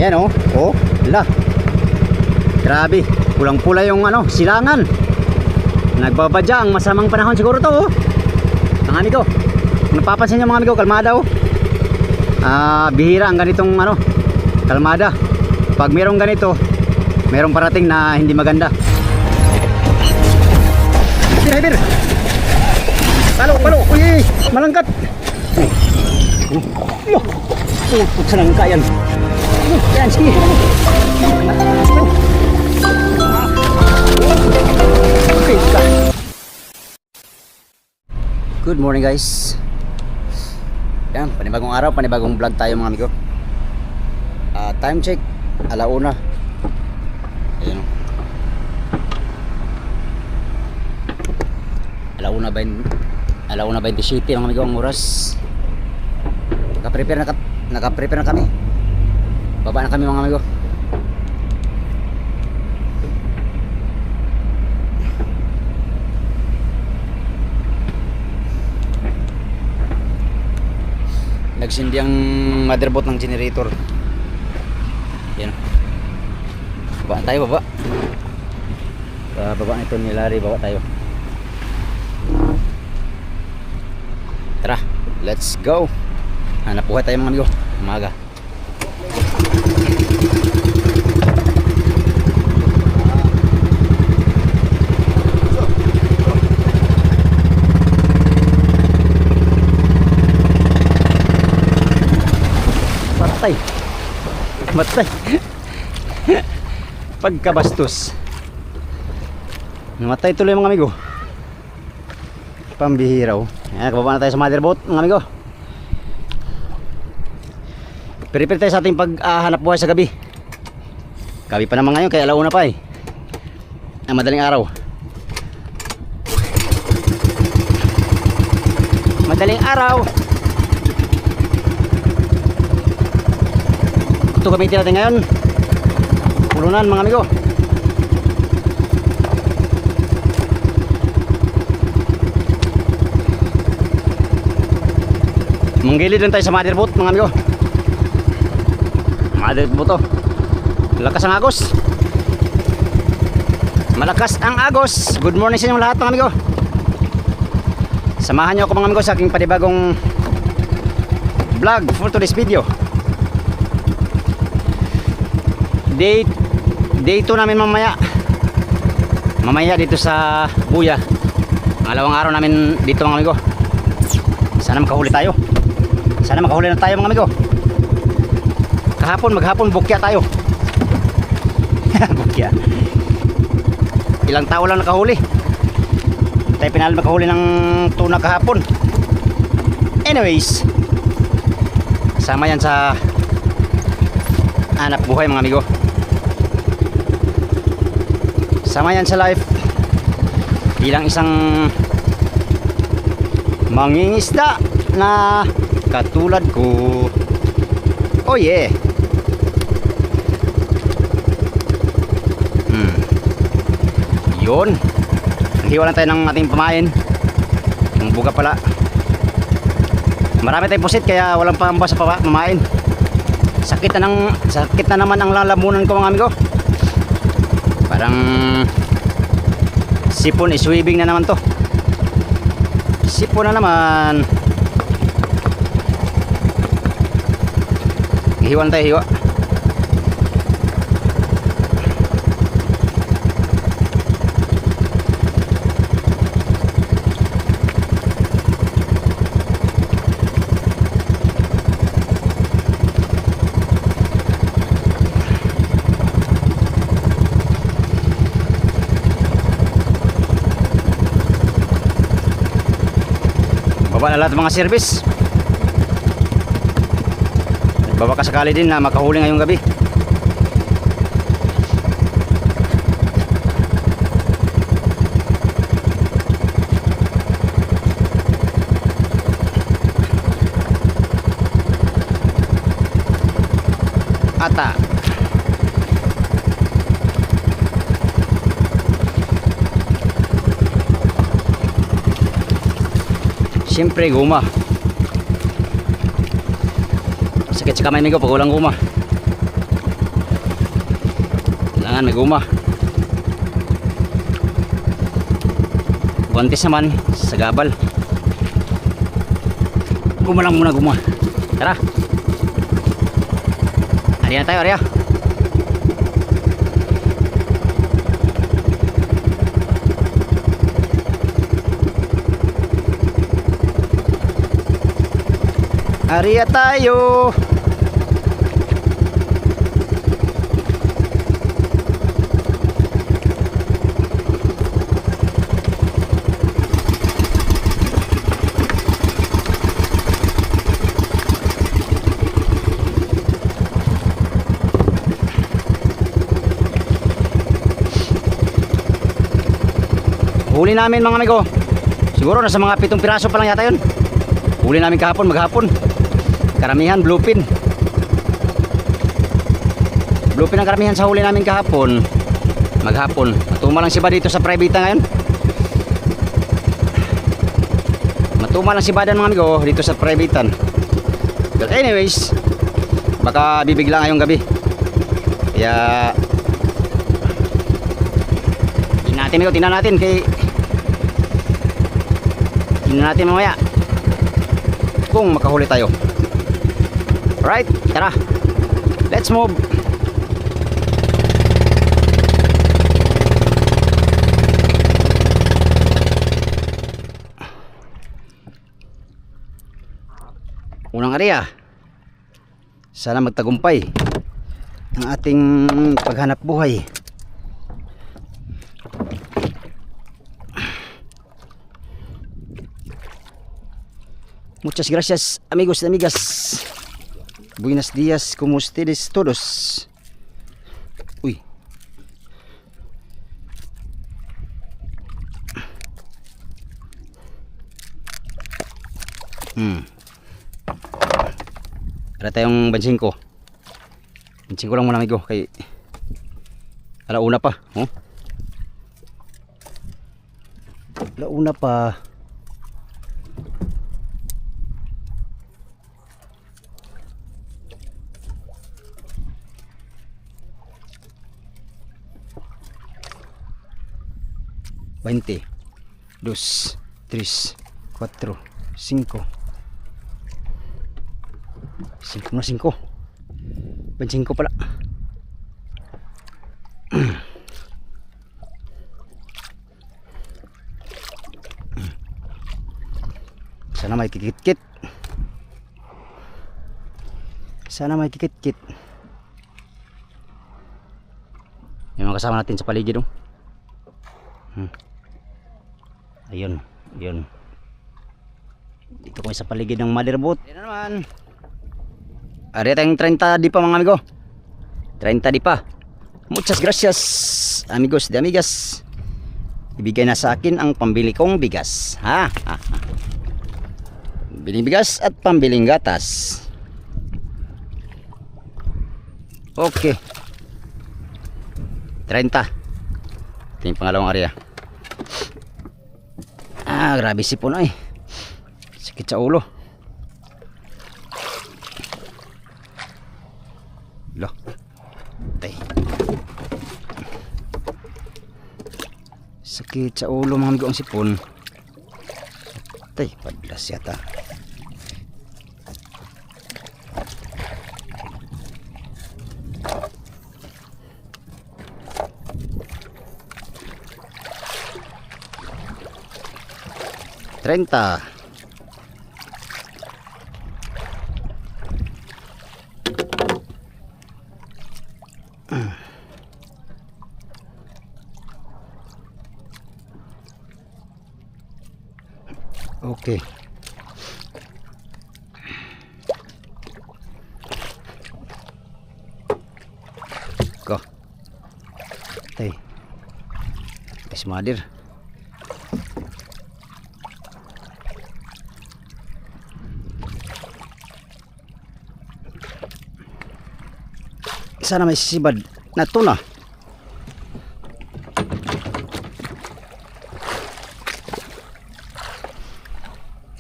Yan oh. Oh, la. Grabe, pulang-pula yung ano, silangan. Nagbabadya ang masamang panahon siguro to oh. Mga amigo, kung napapansin nyo mga amigo, kalmada oh. Bihira ang ganitong ano, kalmada. Pag merong ganito, merong parating na hindi maganda. Driver! Palo, palo! Uy! Malangkat! Saan ang kayan? Yan, sige! Good morning guys. Yan, panibagong araw, panibagong vlog tayo mga amigo. Time check, 1:00. Ayun. 1:27 mga amigo ang oras. Naka-prepare na kami. Baba na kami mga amigo. Nagsindi ang motherboard ng generator. Yan. Baba tayo, baba. Baba nito ni Larry, baba tayo. Tara, let's go. Hanap buhay tayo mga amigo. Umaga. Matay pagkabastos, namatay tuloy mga amigo. Pambihira oh. Ayan, kababa na tayo sa motherboard mga amigo. Prepare tayo sa ating paghanap buhay sa gabi. Gabi pa naman ngayon, kaya 1:00 pa eh. Madaling araw. Madaling araw. Ito gamitin natin ngayon. Pulunan mga amigo. Manggilid lang tayo sa motherboard mga amigo. Motherboard to. Lakas ang agos. Malakas ang agos. Good morning sa inyo lahat mga amigo. Samahan nyo ako mga amigo sa aking panibagong vlog for today's video. Day 2 namin mamaya dito sa Buya. Pangalawang araw namin dito mga amigo. Sana makahuli tayo. Sana makahuli na tayo mga amigo. Maghapon bukya tayo. Bukya. Ilang tao lang nakahuli. Tayo pinalo makahuli ng tuna kahapon. Anyways, sama yan sa hanap buhay mga amigo. Sama yan sa life bilang isang mangingisda na katulad ko. Oh yeah. Yun. Hiwalan tayo ng ating pamain. Ang buga pala. Marami tayong pusit kaya walang pamba sa pamain. Sakit na naman ang lalamunan ko mga amigo. Parang sipon is swimming na naman to. Sipon na naman. Hiwan tayo, hiwa. Baba na lahat ng mga service. Nagbabaka sakali din na makahuli ngayong gabi. Ata. Siyempre guma. Sakit sa kamay ko pag walang guma. may guma. Guantes naman sa gabal. Guma lang muna, guma. Tara. Ari na tayo, Arya. Ariya tayo. Huli namin mga amigo. Siguro nasa mga 7 piraso pa lang yata yun. Huli namin kahapon, maghapon. Karamihan bluefin. Bluefin ang karamihan sa huli namin kahapon, maghapon. Matuma lang si Bad dito sa private ngayon. Matuma lang si Badan mga amigo dito sa private. But anyways, baka bibigla ngayong gabi. Kaya tingnan natin mamaya kung makahuli tayo. Alright, tara. Let's move. Unang area. Sana magtagumpay ang ating paghanap buhay. Muchas gracias, amigos y amigas. Buenos días, ¿cómo ustedes todos? Uy. Ada tayong bensin ko. Bensin ko lang muna amigo kay alauna pa, oh. Alauna pa. Veinte, 2, 3, 4, 5. 5 na 5. Bensin ko pala. Sana may kikit-kit. Sana may kikit-kit. Yung mga kasama natin sa paligid, oh. Ayun, yun. Dito kami sa paligid ng motherboard. Yan naman. Ari tayong 30 di pa mga amigo. 30 di pa. Muchas gracias, amigos de amigas. Ibigay na sa akin ang pambili kong bigas. Ha? Biling bigas at pambiling gatas. Okay. 30. Ito yung pangalawang area. Grabe sipon ay. Sakit sa ulo. Loh. Tay. Sakit sa ulo mga amigo ang sipon. Tay, padlas yata. Trenta. Okay. Go. Hey. Ismadir. Sana may sisibad na tuna.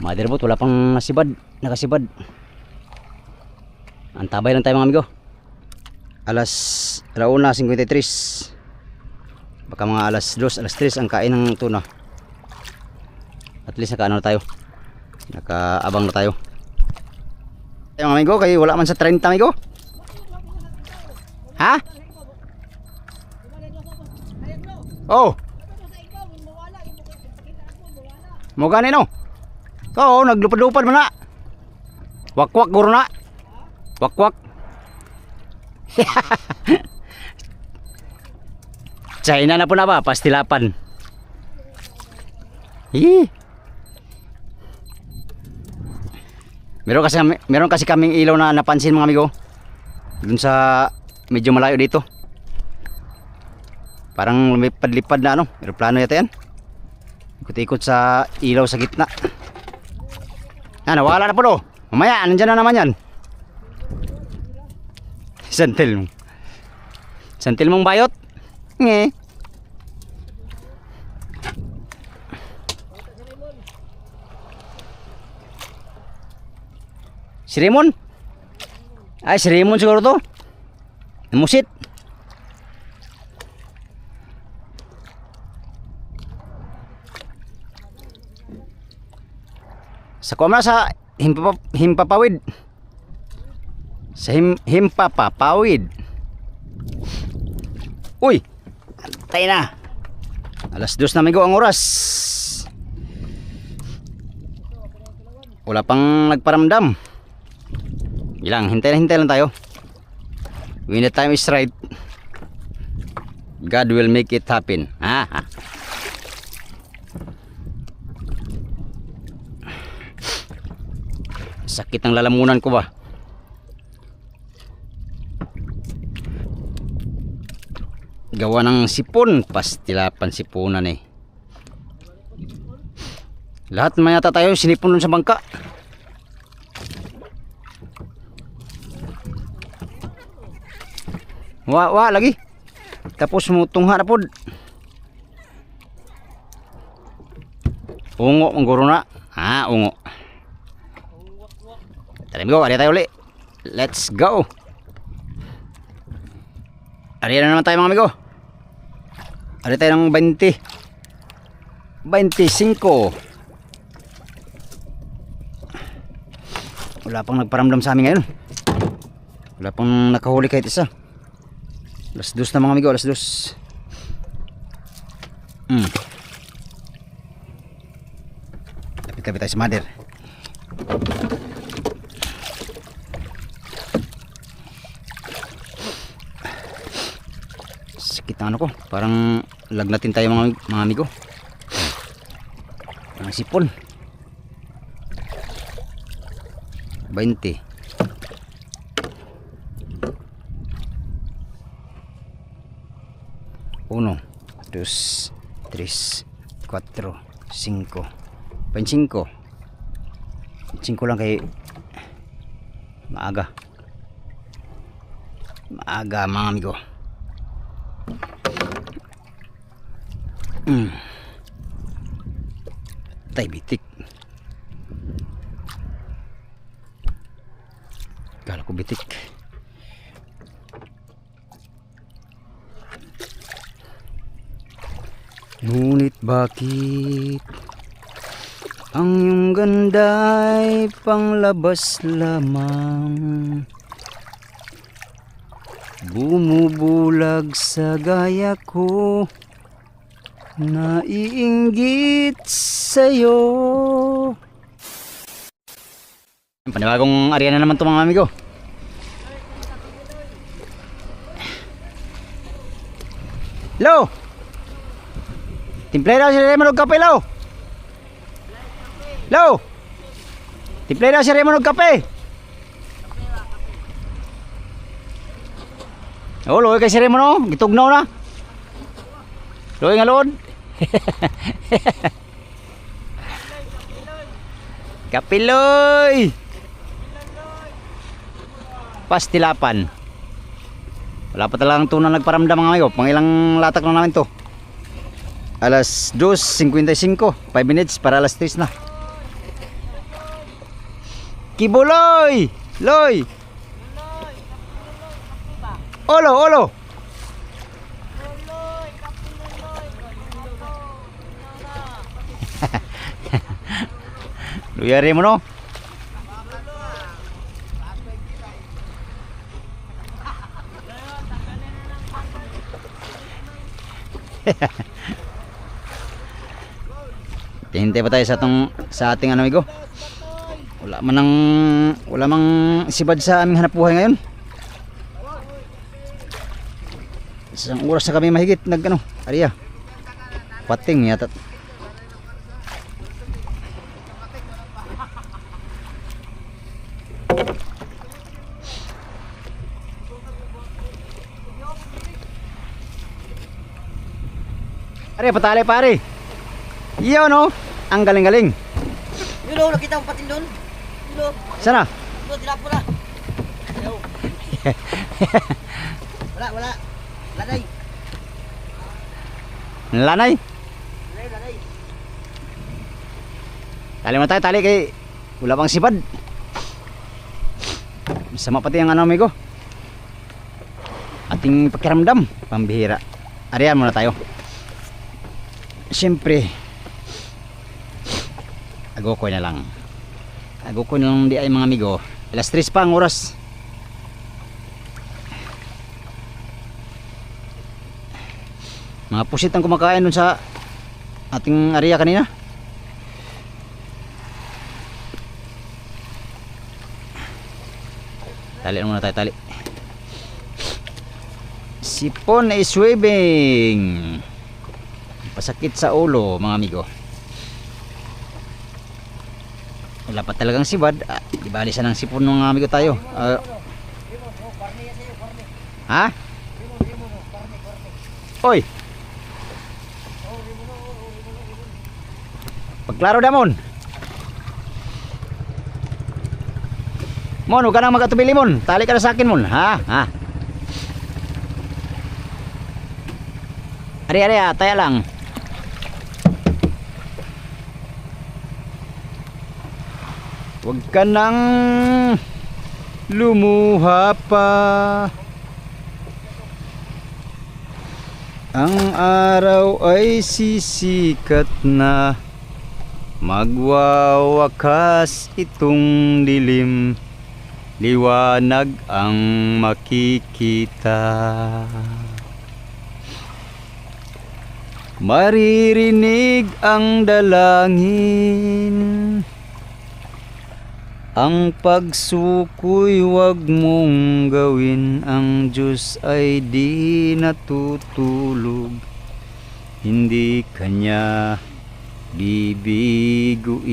Motherboard, wala pang nasibad, nakasibad. Antabay lang tayo mga amigo. Alas 1:53. Baka mga alas 2, alas 3 ang kain ng tuna. At least nakaano na tayo. Nakaabang na tayo. Yung amigo, kayo wala man sa 30 amigo. Ha? Oh. Mo gani no. Oo, naglupad-lupad man na. Wakwak guro na. Wakwak. China na po na ba? Pastilapan. Meron kasi kaming ilaw na napansin mga amigo. Dun sa medyo malayo dito. Parang lumipad-lipad na ano. Aeroplano yata yan. Ikot-ikot sa ilaw sa gitna. Nawala na po do. Mamaya, nandyan na naman yan. Santil mong bayot. Nge. Si Raymond? Ay, si Raymond siguro to. Musit. Sa kumara sa himpapawid. Sa himpapawid. Uy, antay na. Alas 2 na amigo ang oras. Wala pang nagparamdam. Ilang, hintay lang tayo. When the time is right, God will make it happen. Sakit ang lalamunan ko ba? Gawa ng sipon. Pastilapan sipunan eh. Lahat naman yata tayo sinipon dun sa bangka. Wa lagi. Tapos mutungha na pod. Ungo mangguro na. Ungo. Tara amigo, ari tayo uli. Let's go. Ari na naman tayo mga amigo. Ari tayo ng 20. 25. Wala pang nagparamdam sa amin ngayon. Wala pang nakahuli kahit isa. Alas 2 na mga amigo, alas 2. Lapit-lapit tayo sa mother. Sakit na ano ko. Parang lagnatin tayo mga amigo. Ang sipon. 20. 1, 2, 3, 4, 5. 25 lang kay maaga mga amigo. Tay bitik. Kala ko bitik. Ngunit bakit ang iyong ganda'y panglabas lamang, bumubulag sa gaya ko, naiinggit sa'yo. Panibagong area na naman ito mga amigo. Hello! Timplay daw si Raymond og kape, Lo. Lo. Timplay daw si Raymond og kape. Oh, loy kay si Raymond oh, gitugnaw na. Loy nga loon. Kape loy. Pastilapan. Wala pa talagang tuna nagparamdam mga amigo. Pangilang latak na namin to. Alas 2:55, 5 minutes para alas 3 na. Kibuloy! Loy! Olo! Luyari mo no. Hintay pa tayo sa ating ano amigo. Wala mang sibad sa aming hanap buhay ngayon. Isang oras na kami mahigit ariya. Pating yata. Pare, patali pare. Iyo no, ang galing-galing. Yun o, nakita mo patin doon. Yun o. Sana? Yun, tinapo na. Wala. Lanay. Lanay. Lanay. Tali mo tayo, tali kay wala pang sipad. Sama pati ang amigo. Ating pakiramdam, pambihira. Ariyan muna tayo. Siyempre, agokoy na lang di ay mga amigo. Alas 3 pa ang oras. Mga pusit ang kumakain dun sa ating area kanina. Tali muna tayo, tali. Sipon ay swimming. Pasakit sa ulo mga amigo. Wala pa talagang sibad. Di bali siya ng sipon ng amigo tayo. Ha? Oy. Pagklaro damon. Mon, huwag ka nang magatubili mon. Tali ka na sa akin mon. Ha? Ari, taya lang. Huwag ka nang lumuha pa. Ang araw ay sisikat na. Magwawakas itong dilim. Liwanag ang makikita. Maririnig ang dalangin. Ang pagsukoy wag mong gawin. Ang Diyos ay di natutulog. Hindi kanya bibiguin.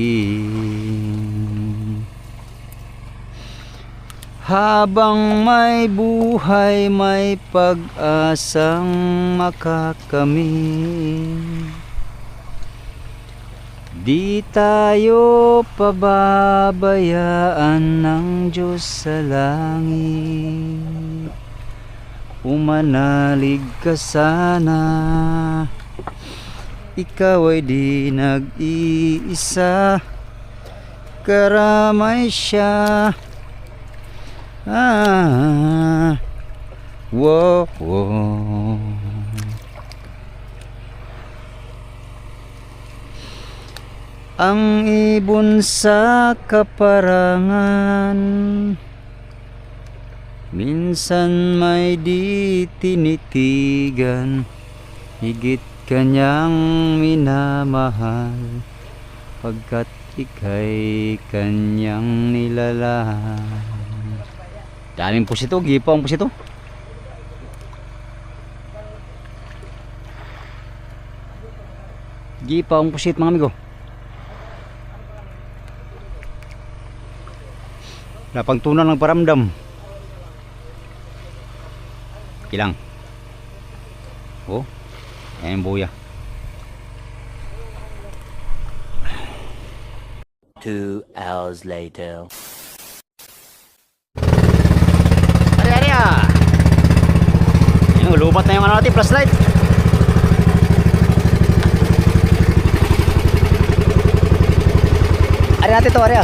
Habang may buhay, may pag-asang makakamit. Di tayo pababayaan ng Diyos sa langit. Umanalig ka sana. Ikaw ay di nag-iisa. Karamay siya. Wow. Ang ibon sa kaparangan, minsan may di tinitigan. Higit kanyang minamahal, pagkat ika'y kanyang nilalang. Daming pusito, gipa ang pusito. Gipa ang pusit mga amigo. Lapang tunan ng paramdam. Kilang. Oh, ayan yung buya. 2 hours later. Yung lubat na yung ano natin, flashlight. Ari natin to, ari.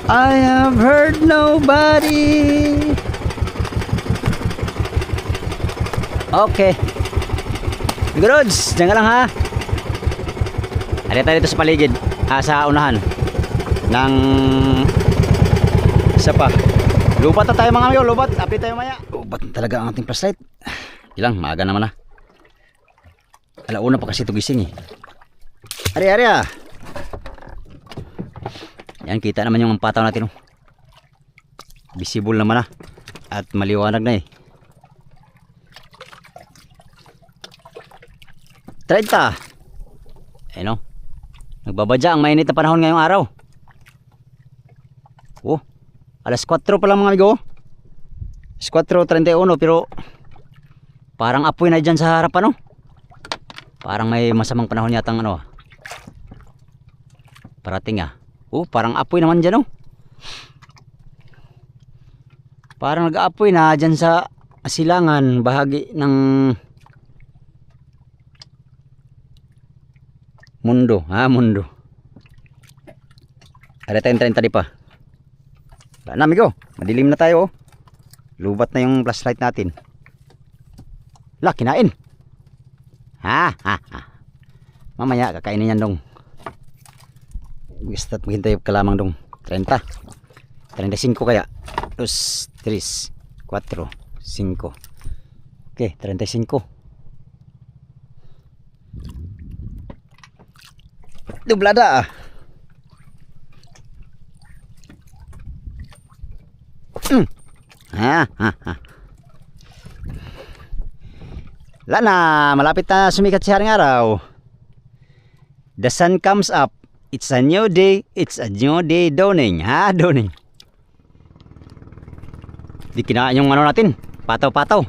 I have heard nobody. Okay. Goods, dyan ka lang ha. Ari tayo dito sa paligid, sa unahan ng isa pa. Lubat na tayo mga amigo, lubat. Update tayo maya. Lubat na talaga ang ating flashlight. Ilang, maaga naman na. Alauna pa kasi ito gising eh. Ari ah. Yan, kita naman yung pataw natin oh. Visible naman na. At maliwanag na eh. 30. Ayun oh. Nagbabadya ang mainit na panahon ngayong araw. Oh, alas 4 pa lang mga amigo. Alas 4:31 pero parang apoy na dyan sa harapan oh. Parang may masamang panahon yatang ano. Parating ah. Oh, parang apoy naman dyan oh. Parang nag-aapoy na dyan sa silangan bahagi ng mundo. Mundo. Ada tayong tadi pa. Wala na amigo. Madilim na tayo oh. Lubat na yung flashlight natin. Lah, kinain. Mamaya kakainin yan dong. Start maghintay ka lamang dong. 30. 35 kaya. 2, 3, 4, 5. Okay, 35. Dublada ah. Wala na, malapit na sumikat si haring araw. The sun comes up. It's a new day. It's a new day dawning. Dawning. Di kinaan yung ano natin, pataw-pataw.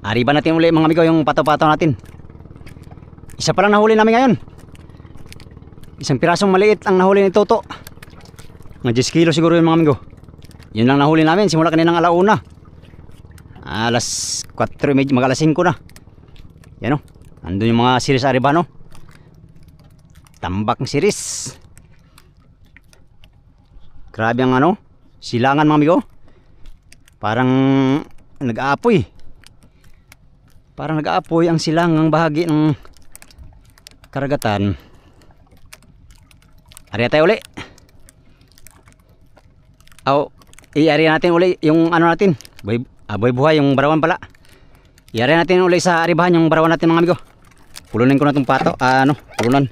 Ari ba natin uli mga amigo yung pataw-pataw natin. Isa pa lang nahuli namin ngayon. Isang pirasong maliit ang nahuli ni Toto. Mga 10 kilo siguro yung mga amigo. Yun lang nahuli namin simula kaninang alauna. Alas 4, mag alas 5 na. Yan o. Andun yung mga siris aribano. Tambak ng siris. Grabe ang ano. Silangan mga amigo. Parang nag-aapoy. Parang nag-aapoy ang silangang bahagi ng karagatan. Ari tayo uli. I-ari natin uli yung ano natin. Boy buhay yung barawan pala. I-ari natin uli sa aribahan yung barawan natin mga amigo. Pulunin ko na itong pato. Pulunan.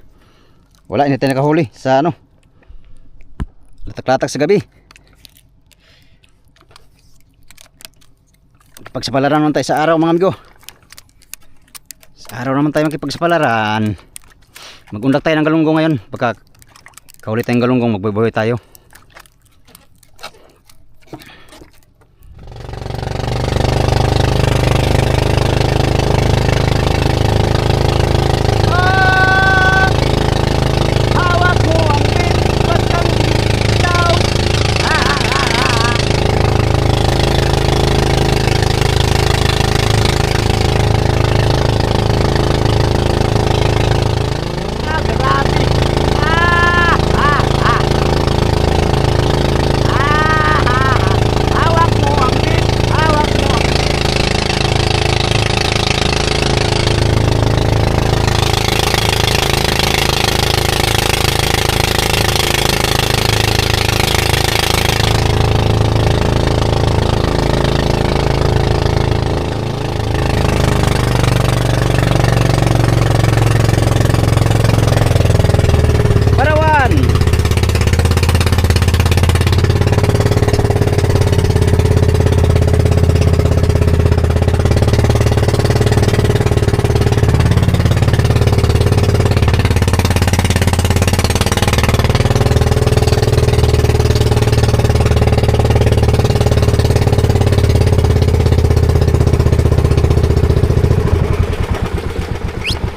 Wala, hindi tayo nakahuli sa ano. Latak-latak sa gabi. Pagsapalaran naman tayo sa araw mga amigo. Sa araw naman tayo makipagsapalaran. Mag-undak tayo ng galunggong ngayon. Pagka kaulit tayong galunggong, magbubuhay tayo.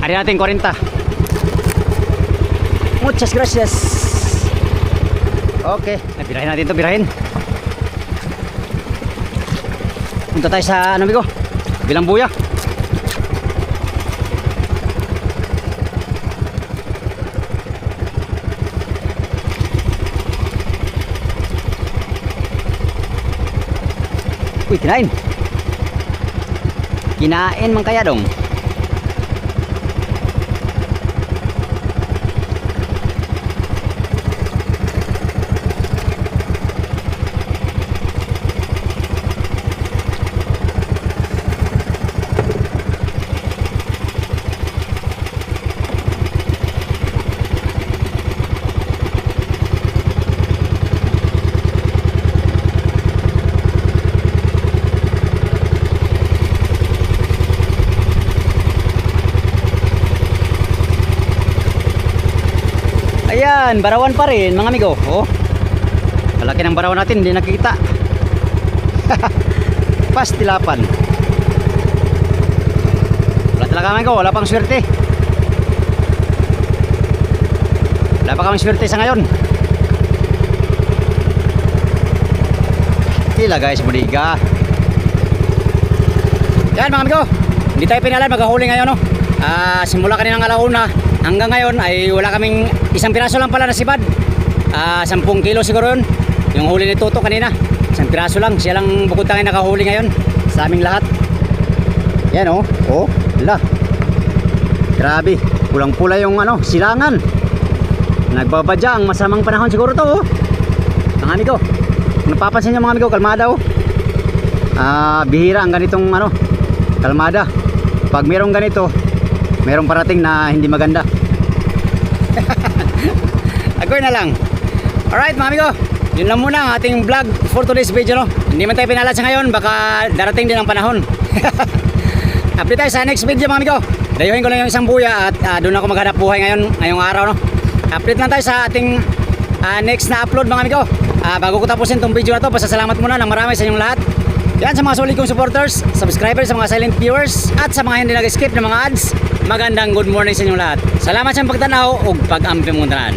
Ari natin 40. Muchas gracias. Okay, birahin natin to, birahin. Punta tayo sa ano bigo? Bilang buya. Uy, kinain. Kinain man kaya dong. Ayan, barawan pa rin mga amigo. Oh. Malaki ng barawan natin, hindi nakikita. Pastilapan. Wala talaga mga amigo, wala pang swerte. Wala pa kami swerte sa ngayon. Sila guys, budiga. Yan mga amigo, hindi tayo pinalan maghahuli ngayon, no? Simula kanina ng alauna hanggang ngayon ay wala kaming isang piraso lang pala na sibad. 10 kilo siguro yun yung huli ni Toto kanina. Isang piraso lang, siya lang bukod tangin nakahuli ngayon sa aming lahat. Yan oh, oh, la. Grabe, pulang pula yung ano, silangan. Nagbabadya ang masamang panahon siguro to oh. Mga amigo, kung napapansin nyo mga amigo, kalmada oh. Bihira ang ganitong ano, kalmada. Pag merong ganito, merong parating na hindi maganda. Agoy na lang. Alright mga amigo, yun lang muna ang ating vlog for today's video, no? Hindi man tayo pinalat sa ngayon, baka darating din ang panahon. Update tayo sa next video mga amigo. Dayuhin ko lang yung isang buya at doon ako maghanap buhay ngayong araw, no? Update lang tayo sa ating next na upload mga amigo. Bago ko tapusin tong video na to, pasasalamat muna ng marami sa inyong lahat. Yan sa mga solid kong supporters, subscribers, sa mga silent viewers, at sa mga hindi nag-skip ng mga ads. Magandang good morning sa inyong lahat. Salamat sa pagtanaw o pag-ampi mong tanan.